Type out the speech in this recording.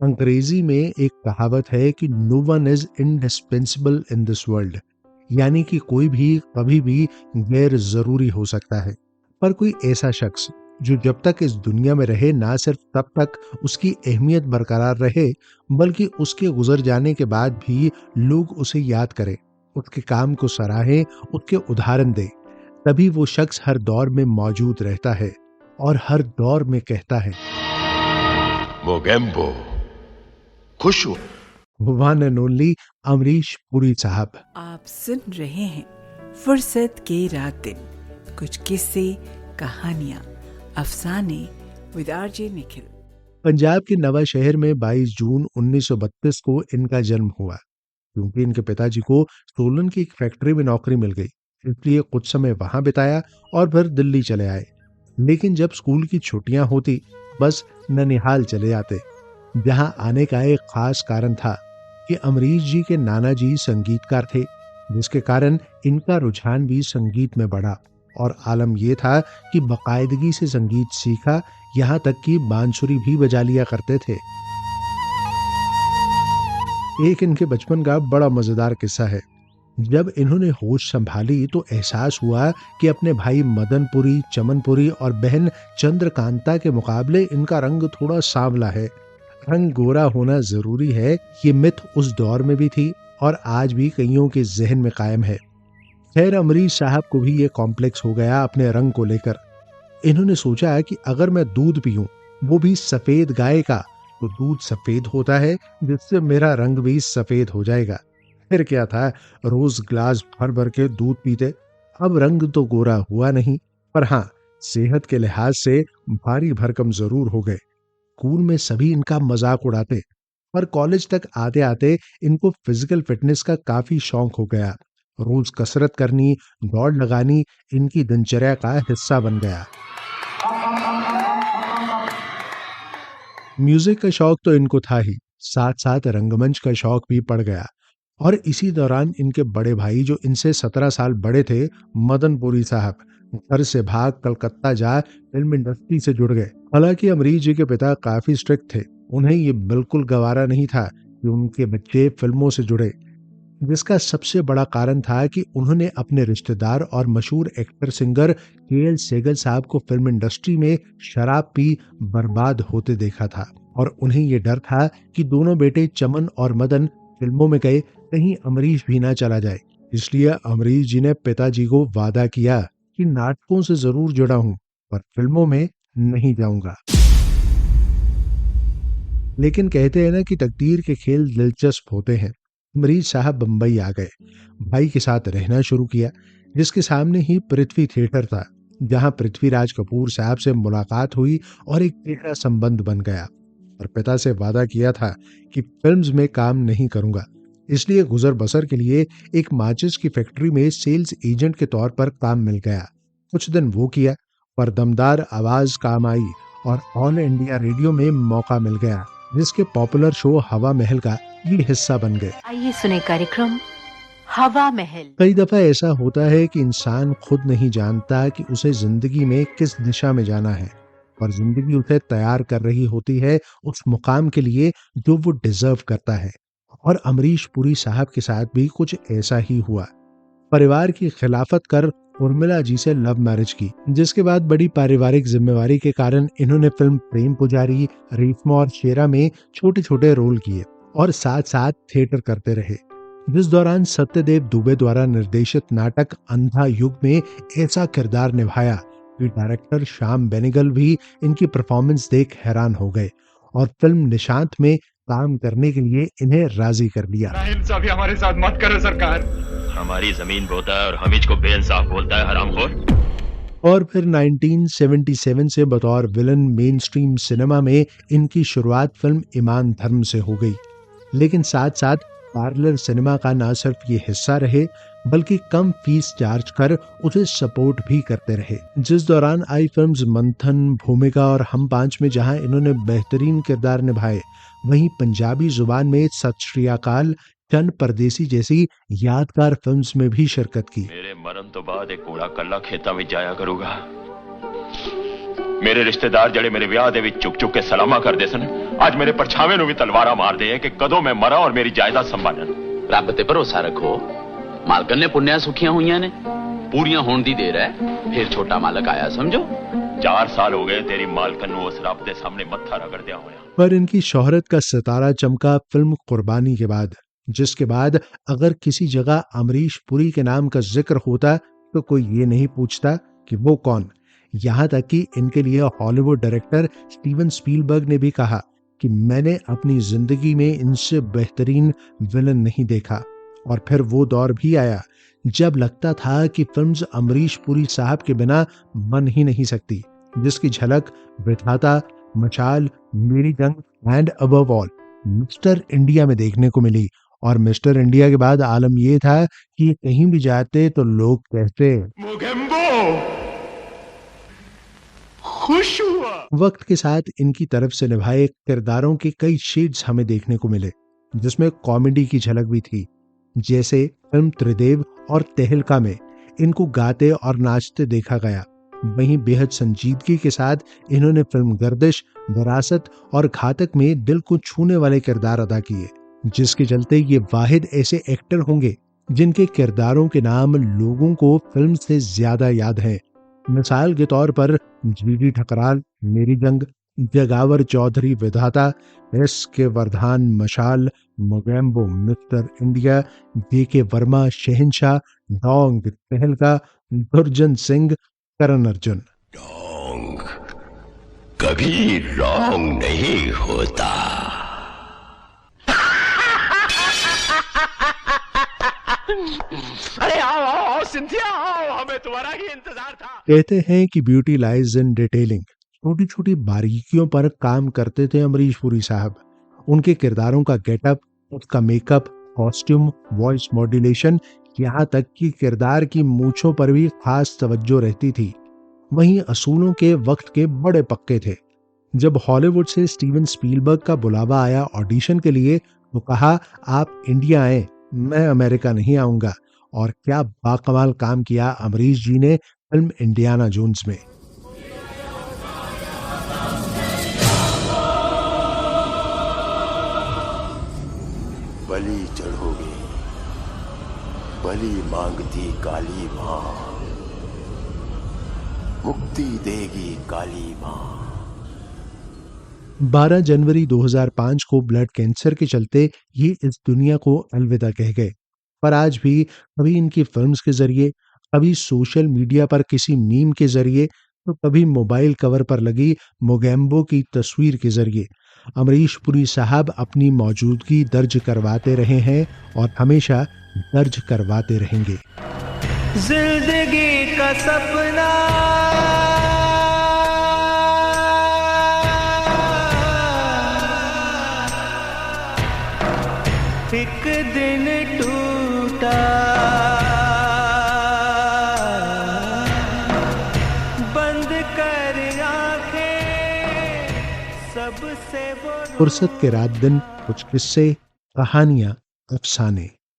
अंग्रेजी में एक कहावत है कि no one is indispensable in this world, यानी कि कोई भी कभी भी गैर जरूरी हो सकता है। पर कोई ऐसा शख्स जो जब तक इस दुनिया में रहे ना सिर्फ तब तक उसकी अहमियत बरकरार रहे, बल्कि उसके गुजर जाने के बाद भी लोग उसे याद करें, उसके काम को सराहें, उसके उदाहरण दें, तभी वो शख्स हर दौर में मौजूद रहता है और हर दौर में कहता है, मोगेम्बो, खुश हुआ। One and only Amrish Puri साहब। आप सुन रहे हैं फुर्सत के रात दिन, कुछ किस्से, कहानियां, अफसाने विद आरजे निखिल। पंजाब के नवा शहर में 22 जून 1932 को इनका जन्म हुआ। क्योंकि इनके पिताजी को सोलन की एक फैक्ट्री में नौकरी मिल गई, इसलिए कुछ समय वहां बिताया और फिर दिल्ली चले आए। लेकिन जब स्कूल की छुट्टियां होती, बस ननिहाल चले जाते। जहां आने का एक खास कारण था कि अमरीश जी के नाना जी संगीतकार थे, जिसके कारण इनका रुझान भी संगीत में बढ़ा। और आलम यह था कि बाकायदगी से संगीत सीखा, यहाँ तक कि बांसुरी भी बजा लिया करते थे। एक इनके बचपन का बड़ा मजेदार किस्सा है। जब इन्होंने होश संभाली तो एहसास हुआ कि अपने भाई मदनपुरी, चमनपुरी और बहन चंद्रकांता के मुकाबले इनका रंग थोड़ा सांवला है। रंग गोरा होना जरूरी है, ये मिथ उस दौर में भी थी और आज भी कईयों के जहन में कायम है। खैर, अमरीश साहब को भी ये कॉम्प्लेक्स हो गया अपने रंग को लेकर। इन्होंने सोचा कि अगर मैं दूध पीऊं, वो भी सफेद गाय का, तो दूध सफेद होता है, जिससे मेरा रंग भी सफेद हो जाएगा। फिर क्या था, रोज ग्लास भर भर के दूध पीते। अब रंग तो गोरा हुआ नहीं, पर हाँ, सेहत के लिहाज से भारी भरकम जरूर हो गए। स्कूल में सभी इनका मजाक उड़ाते, पर कॉलेज तक आते आते इनको फिजिकल फिटनेस का काफी शौक हो गया। रोज कसरत करनी, दौड़ लगानी इनकी दिनचर्या का हिस्सा बन गया। म्यूजिक का शौक तो इनको था ही, साथ साथ रंगमंच का शौक भी पड़ गया। और इसी दौरान इनके बड़े भाई, जो इनसे 17 साल बड़े थे, मदनपुरी साहब, घर से भाग कलकत्ता जा फिल्म इंडस्ट्री से जुड़ गए। हालांकि अमरीश जी के पिता काफी स्ट्रिक्ट थे, उन्हें ये बिल्कुल गवारा नहीं था कि उनके बच्चे फिल्मों से जुड़े, जिसका सबसे बड़ा कारण था कि उन्होंने अपने रिश्तेदार और मशहूर एक्टर सिंगर के.एल. सेगल साहब को फिल्म इंडस्ट्री में शराब पी बर्बाद होते देखा था। और उन्हें ये डर था कि दोनों बेटे चमन और मदन फिल्मों में गए, कहीं अमरीश भी ना चला जाए। इसलिए अमरीश जी ने पिताजी को वादा किया कि नाटकों से जरूर जुड़ा हूं, पर फिल्मों में नहीं जाऊंगा। लेकिन कहते हैं ना कि तकदीर के खेल दिलचस्प होते हैं। अमरीश साहब बम्बई आ गए, भाई के साथ रहना शुरू किया, जिसके सामने ही पृथ्वी थिएटर था, जहां पृथ्वीराज कपूर साहब से मुलाकात हुई और एक गहरा संबंध बन गया। और पिता से वादा किया था कि फिल्म्स में काम नहीं करूंगा, इसलिए गुजर बसर के लिए एक माचिस की फैक्ट्री में सेल्स एजेंट के तौर पर काम मिल गया। कुछ दिन वो किया, पर दमदार आवाज काम आई और ऑल इंडिया रेडियो में मौका मिल गया, जिसके पॉपुलर शो हवा महल का ये हिस्सा बन गए। आइए सुने कार्यक्रम हवा महल। कई दफा ऐसा होता है कि इंसान खुद नहीं जानता कि उसे जिंदगी में किस दिशा में जाना है, और जिंदगी उसे तैयार कर रही होती है उस मुकाम के लिए जो वो डिजर्व करता है। और अमरीश पुरी साहब के साथ भी कुछ ऐसा ही हुआ। परिवार की खिलाफत कर उर्मिला जी से लव मैरिज की, जिसके बाद बड़ी पारिवारिक जिम्मेवारी के कारण इन्होंने फिल्म प्रेम पुजारी, रेशमा और शेरा में छोटे छोटे रोल किए और साथ साथ थिएटर करते रहे। जिस दौरान सत्यदेव दुबे द्वारा निर्देशित नाटक अंधा युग में ऐसा किरदार निभाया कि डायरेक्टर श्याम बेनेगल भी इनकी परफॉर्मेंस देख हैरान हो गए और फिल्म निशांत में काम करने के लिए इन्हें राजी कर लिया। नाइंसाफी हमारे साथ मत करो सरकार। हमारी जमीन बोता है और हम को बेइंसाफ बोलता है, हरामखोर। और फिर 1977 से बतौर विलन मेन स्ट्रीम सिनेमा में इनकी शुरुआत फिल्म ईमान धर्म से हो गई। लेकिन साथ साथ पार्लर सिनेमा का ना सिर्फ ये हिस्सा रहे, बल्कि कम फीस चार्ज कर उसे सपोर्ट भी करते रहे। जिस दौरान आई फिल्म्स मंथन, भूमिका और हम पांच में जहां इन्होंने बेहतरीन किरदार निभाए, वहीं पंजाबी जुबान में सत श्री अकाल, चंद परदेसी जैसी यादगार फिल्म्स में भी शिरकत की। मेरे मरण तो बाद एक कूड़ा कल्ला खेता में जाया करूंगा। मेरे रिश्तेदार जड़े मेरे ब्याह दे विच चुक चुक के सलामा करदे सन, आज मेरे परछावे नु भी तलवारा मार दे कि कदों मैं मरा और मेरी जायदाद संभालन। रब ते भरोसा रखो, मालकन ने पुण्या सुखियां हुई ने, पूरियां होने दी देर है, फिर छोटा मालक आया समझो। 4 साल हो गए तेरी मालकन नु उस रब दे सामने मत्था रगड़ दिया होया। पर इनकी शोहरत का सितारा चमका फिल्म कुर्बानी के बाद, जिसके बाद अगर किसी जगह अमरीश पुरी के नाम का जिक्र होता तो कोई ये नहीं पूछता कि वो कौन। यहाँ तक कि इनके लिए हॉलीवुड डायरेक्टर स्टीवन स्पीलबर्ग ने भी कहा कि मैंने अपनी जिंदगी में इनसे बेहतरीन विलन नहीं देखा। और फिर वो दौर भी आया जब लगता था कि फिल्म्स अमरीश पुरी साहब के बिना बन ही नहीं सकती, जिसकी झलक विधाता, मशाल, मेरी जंग and above all mister India में देखने को मिली। और मिस्टर इंडिया के बाद आलम ये था कि कहीं भी जाते तो लोग कहते मोगेम्बो खुश हुआ। वक्त के साथ इनकी तरफ से निभाए किरदारों के कई शेड्स हमें देखने को मिले, जिसमें कॉमेडी की झलक भी थी। जैसे फिल्म त्रिदेव और तहलका में इनको गाते और नाचते देखा गया। वहीं बेहद संजीदगी के साथ इन्होंने फिल्म गर्दिश, विरासत और घातक में दिल को छूने वाले किरदार अदा किए, जिसके चलते ये वाहिद ऐसे एक्टर होंगे जिनके किरदारों के नाम लोगों को फिल्म से ज्यादा याद हैं। मिसाल के तौर पर जीडी ठकराल मेरी जंग, जगावर चौधरी विधाता, एस के वर्धान मशाल, Mogambo mister India, JK. Verma शहंशाह, डोंग तहलका, दुर्जन सिंह, करण अर्जुन। डोंग कभी रॉन्ग नहीं होता। अरे आओ सिंथिया आओ, हमें तुम्हारा ही इंतजार था। कहते हैं कि ब्यूटी लाइज इन डिटेलिंग। छोटी छोटी बारीकियों पर काम करते थे अमरीश पुरी साहब। उनके किरदारों का गेटअप, उसका मेकअप, कॉस्ट्यूम, वॉइस मॉड्यूलेशन, यहाँ तक कि किरदार की मूंछों पर भी खास तवज्जो रहती थी। वहीं असूलों के वक्त के बड़े पक्के थे। जब हॉलीवुड से स्टीवन स्पीलबर्ग का बुलावा आया ऑडिशन के लिए तो कहा आप इंडिया आए, मैं अमेरिका नहीं आऊंगा। और क्या बाकमाल काम किया अमरीश जी ने फिल्म इंडियाना जोन्स में। बलि चढ़ोगे, बलि मांगती काली मां, मुक्ति देगी काली मां। 12 जनवरी 2005 को ब्लड कैंसर के चलते ये इस दुनिया को अलविदा कह गए। पर आज भी कभी इनकी फिल्म्स के जरिए, कभी सोशल मीडिया पर किसी मीम के जरिए, तो कभी मोबाइल कवर पर लगी मोगेम्बो की तस्वीर के जरिए अमरीश पुरी साहब अपनी मौजूदगी दर्ज करवाते रहे हैं और हमेशा दर्ज करवाते रहेंगे। जिंदगी का सपना एक दिन टूटा, बंद कर आंखें सबसे वो। फुर्सत के रात दिन, कुछ किस्से, कहानियां, अफसाने।